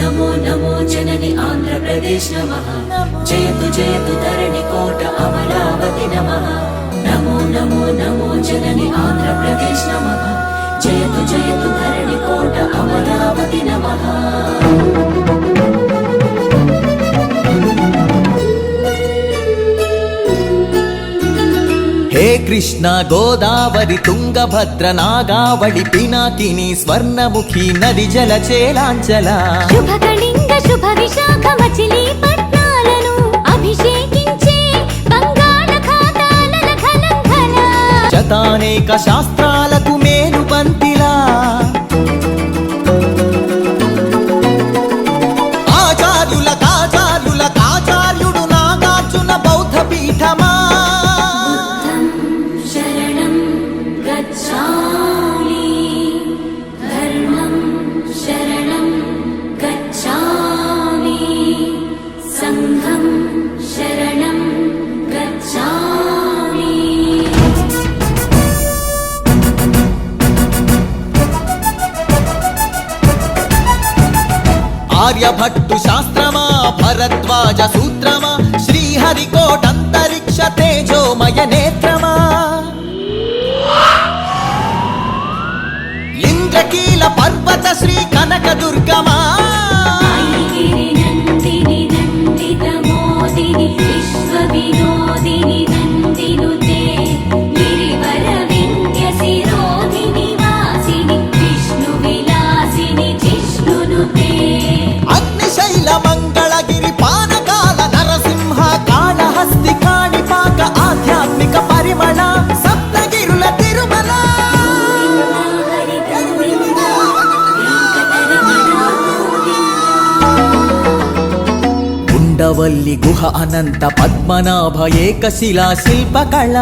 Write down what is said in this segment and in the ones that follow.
नमो नमो जननि आन्ध्रप्रदेश नमः जयतु जयतु धरणि कोट अमरावति नमः नमो नमो नमो जननि आन्ध्रप्रदेश नमः जयतु जयतु धरणि कोट अमरावति नमः। हे कृष्ण गोदावरी तुंगभद्र नागावळि पिनाकिनी स्वर्णमुखी नदी जलचेलांचला शुभकलिंग शुभ विशाख मचिलीपट्नाలను అభిషేకించే బంగాళాఖాతాల ఖలంఘన శతానేక శాస్త్రాలకు మేలు పంతిలా ఆచార్యుల కాచార్యుడు నాగార్జున బౌద్ధ పీఠమా आर्यभट्टु शास्त्रमा भरद्वाज सूत्रमा श्रीहरिकोटंतरिक्ष तेजोमय नेत्रमा इंद्रकील पर्वत श्री कनक दुर्गमा विश्वविनोदिनि नन्दिनुते गिरिवरविन्द्य शिरोधिनि वासिनि विष्णुविलासिनि जिष्णुनुते अग्निशैल मंगलगिरि पानकाल नरसिंह काళहस्ति काणिपाक आध्यात्मिक परिमळ सप्तगिरुल तिरुमल ఉండవల్లి గుహ అనంత పద్మనాభ ఏకశిలా శిల్పకళ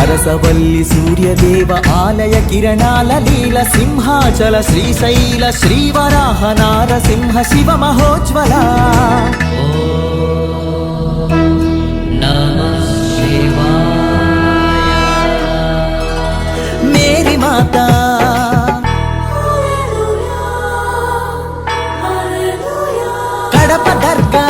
అరసవల్లి సూర్యదేవ ఆలయ కిరణాల లీల సింహాచల శ్రీశైల శ్రీవరాహ నారసింహ శివ మహోజ్వల మేరీ మాతా కడప దర్గా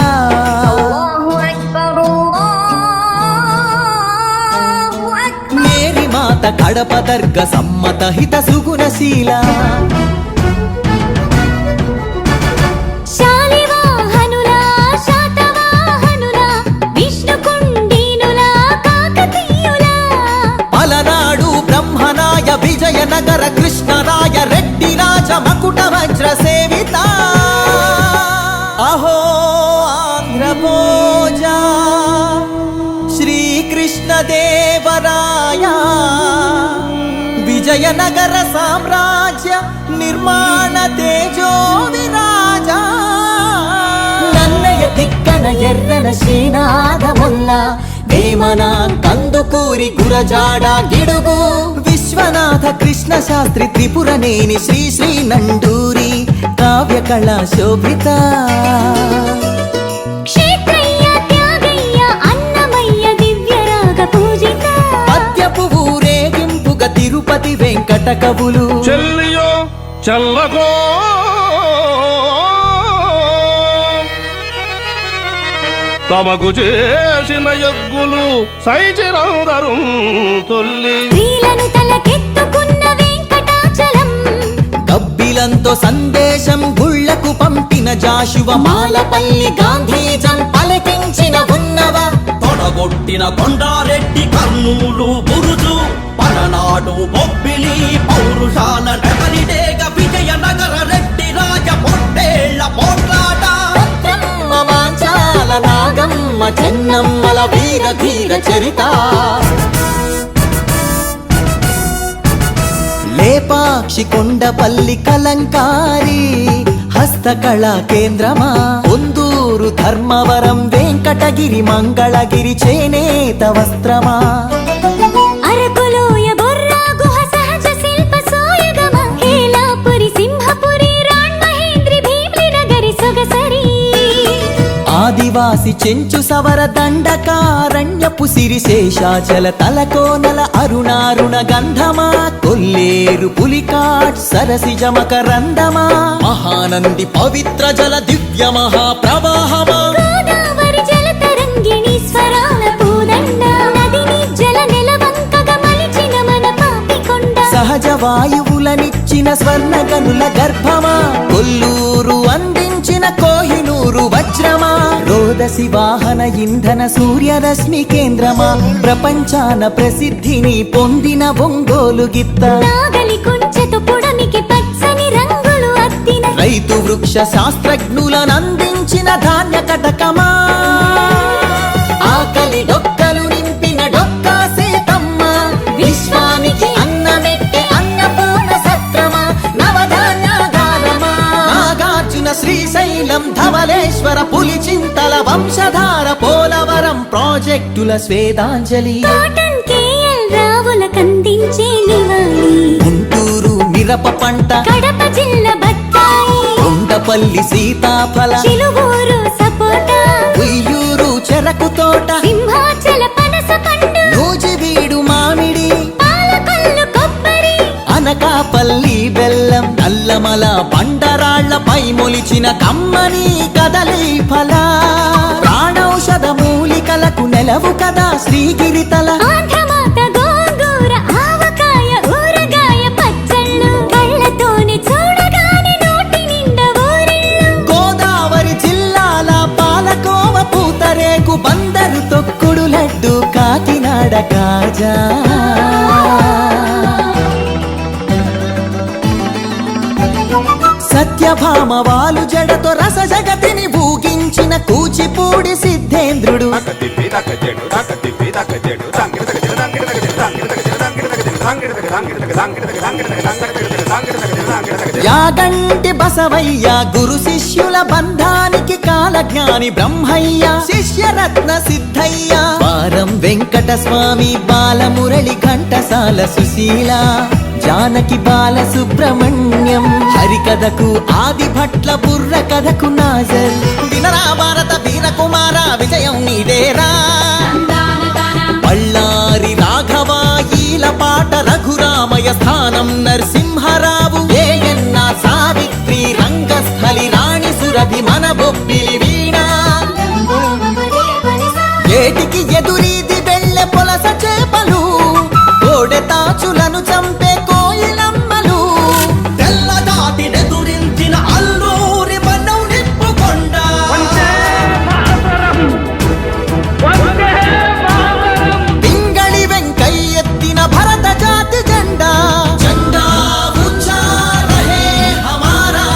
మేరీ మాత కడప దర్గ సమ్మత హిత సుగుణశీల శాలివాహనులా శాతవాహనులా విష్ణుకుండినులా కాకతీయులా పలనాడు బ్రహ్మనాయ విజయనగర కృష్ణరాయ రెడ్డి రాజ మకుట వజ్ర సేవిత అహో ఆంధ్రభోజ శ్రీకృష్ణ దేవరాయ విజయనగర సామ్రాజ్య నిర్మాణ తేజో విరాజ నన్నయ తిక్కన ఎర్రన శ్రీనాథముల్ల వేమన కందుకూరి గురజాడ గిడుగు విశ్వనాథ కృష్ణ శాస్త్రి త్రిపురనేని శ్రీ శ్రీ నండూరి కావ్య కళా శోభిత క్షేత్రయ్య త్యాగయ్య అన్నమయ్య దివ్యరాగ పూజిత పద్యపు ఊరేగింపుగ తిరుపతి వెంకట కవులు చెల్లియో చల్లకో తమకు చేసిన యజ్ఞులు సైచిరందరు తొల్లి స్త్రీలను తలకెత్తుకున్న వెంకటాచలం గబ్బిలంతో సందేశం గుళ్లకు పంపిన జాషువ మాలపల్లి గాంధీజం పలికించిన ఉన్నవ తొడగొట్టిన కొండారెడ్డి కర్నూలు బురుజు పలనాడు బొబ్బిలి పౌరుషాల నగరిడేగ విజయనగర రెడ్డి రాజ పొట్టేళ్ల పోట్లాట మాంచాల నాగమ్మ చెన్నమ్మల వీర ధీర చరిత లేపాక్షి కొండపల్లి కలంకారి హస్తకళా కేంద్రమా పొందూరు ధర్మవరం వెంకటగిరి మంగళగిరి చేనేత వస్త్రమా అరకులోయ బొర్రా గుహ సహజ శిల్ప సోయగమ హేలాపురి సింహపురి రాణ్ మహేంద్రి భీమ్లి నగరి సొగసరి ఆది ఆదివాసి చెంచు సవర దండకారణ్యపు సిరిశేషాచల తలకోనల అరుణారుణ గంధమా కొల్లేరు పులికాట్ సరసిజ మకరందమా మహానంది పవిత్ర జల దివ్య మహాప్రవాహమా గోదావరి జలతరంగిణి స్వరాల పూదండ నదిని జల నెలవంకగా మలిచిన మన పాపికొండ సహజ వాయువులనిచ్చిన స్వర్ణ గనుల గర్భమా కొల్లూరు అందించిన కోహినూరు వజ్రమా రోదసి వాహన ఇంధన సూర్యరశ్మి కేంద్రమా ప్రపంచాన ప్రసిద్ధిని పొందిన ఒంగోలు గిత్త నాగలి కుంచెతో పుడమికి పచ్చని రంగులు అద్దిన రైతు వృక్ష శాస్త్రజ్ఞులను అందించిన ధాన్య కటకమా ఆకలి డొక్కలు నింపిన డొక్కా సీతమ్మ విశ్వానికి అన్నమెట్టే అన్నపూర్ణ సత్రమా నవధాన్యాగారమా నాగార్జున శ్రీశైలం ధవలేశ్వర పులిచింతల వంశధార పోలవరం ప్రాజెక్టుల స్వేదాంజలి కాటన్ కేఎల్ రావుల కందించే నివాళి గుంటూరు మిరప పంట కడప జిల్లా బత్తాయి కొండపల్లి సీతాఫల చిలువూరు సపోటా ఉయ్యూరు చెరకు తోట సింహాచల పనస పండు నూజివీడు మామిడి పాలకొల్లు కొబ్బరి అనకాపల్లి బెల్లం నల్లమల బండరాళ్లపై మొలిచిన కమ్మని కదలి ఫల ప్రాణౌషధ మూలికలకు నెలవు కదా శ్రీగిరితల ఆంధ్రమాత గోంగూర ఆవకాయ ఊరగాయ పచ్చళ్ళు కళ్ళతోనే చూడగానే నోటి నిండా ఊరిళ్ళు గోదావరి జిల్లాల పాలకోవ పూతరేకు బందరు తొక్కుడు లడ్డు కాకినాడ కాజా సత్యభామ వాలు జడతో రస జగతిని ఊగించిన కూచిపూడి సిద్ధేంద్రుడు యాగంటి బసవయ్య గురు శిష్యుల బంధానికి కాలజ్ఞాని బ్రహ్మయ్య శిష్యరత్న సిద్ధయ్య వారం వెంకట స్వామి బాలమురళి ఘంటసాల సుశీల జానకి బాల సుబ్రహ్మణ్యం హరికథకు ఆది భట్ల బుర్ర కథకు నాజర్ వినరా భారత వీరకుమార విజయం నీదేరా బళ్ళారి రాఘవాయీల పాట రఘురామయ స్థానం నరసింహరావు ఏయన్న సావిత్రి రంగస్థలి రాణి సురభి మన బొబ్బిలి వీణ ఏటికి ఎదురీది వెళ్ళె పొలస చేపలు కోడె తాచులను చంపే కోయిలమ్మలు తెల్లదాటినెదురించిన అల్లూరి మనం నిప్పుకొండ పింగళి వెంకయ్యెత్తిన భరత జాతి జెండా జెండా ఊంచా రహే హమారా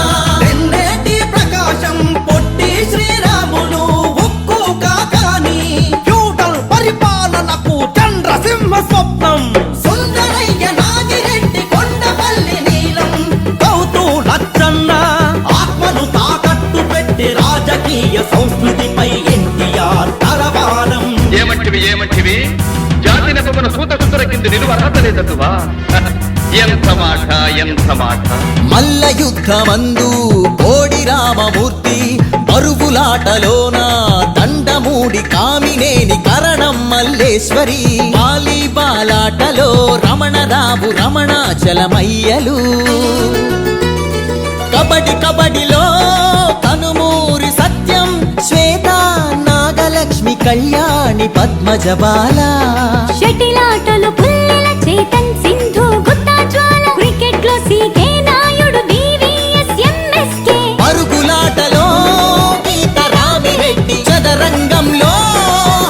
తెన్నేటి ప్రకాశం పొట్టి శ్రీరాములు ఉక్కు కాకాని ఫ్యూడల్ పరిపాలనకు చంద్రసింహ స్వప్నం సుందరయ్య నాగిరెడ్డి కొండపల్లి నీలం గౌతు లచ్చన్న ఆత్మను తాకట్టు పెట్టి రాజకీయ సంస్కృతిపై ఎన్టీఆర్ తరవారం ఏమంటివి జాతి నెపమున సూత సుతుర కింద నిలువ అర్హత లేదటువా ఎంత మాట మల్ల యుద్ధమందు కోడి రామమూర్తి పరుగులాటలోన దండమూడి కామినేని కరణం మల్లేశ్వరి వాలీబాలాటలో రమణరావు రమణాచలమయ్యలు కబడిలో కనుమూరి సత్యం శ్వేత నాగలక్ష్మి కళ్యాణి పద్మజబాల షటిలాటలు పుల్లెల చేతన్ సింధు గుత్తా జ్వాల క్రికెట్ లో సీకే నాయుడు వివిఎస్ ఎంఎస్కే పరుగులాటలో గీత రామిరెడ్డి చదరంగంలో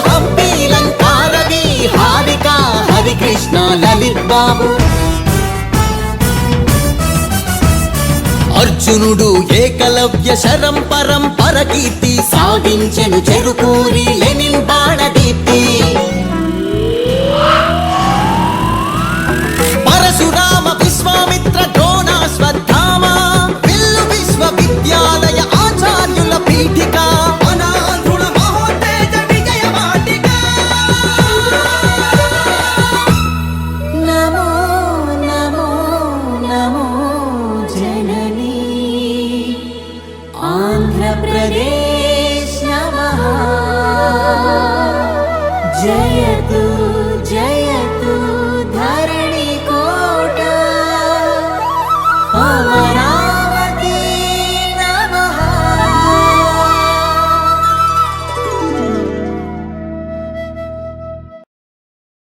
హంపీలంకారవి హారిక హరికృష్ణ లలిత్ బాబు అర్జునుడు ఏకలవ్య శరం పరంపర కీర్తి సాగించెను చెరుకూరి లెనిన్ బాణదీప్తి పరశురామ విశ్వామిత్ర ద్రోణాశ్వత్థామ విల్లు విశ్వవిద్యాలయ ఆచార్యుల పీఠిక అనాథుల మహోత్తేజ విజయ వాటిక నమో నమో నమో జననీ ఆంధ్రప్రదేశ్ నమః జయతు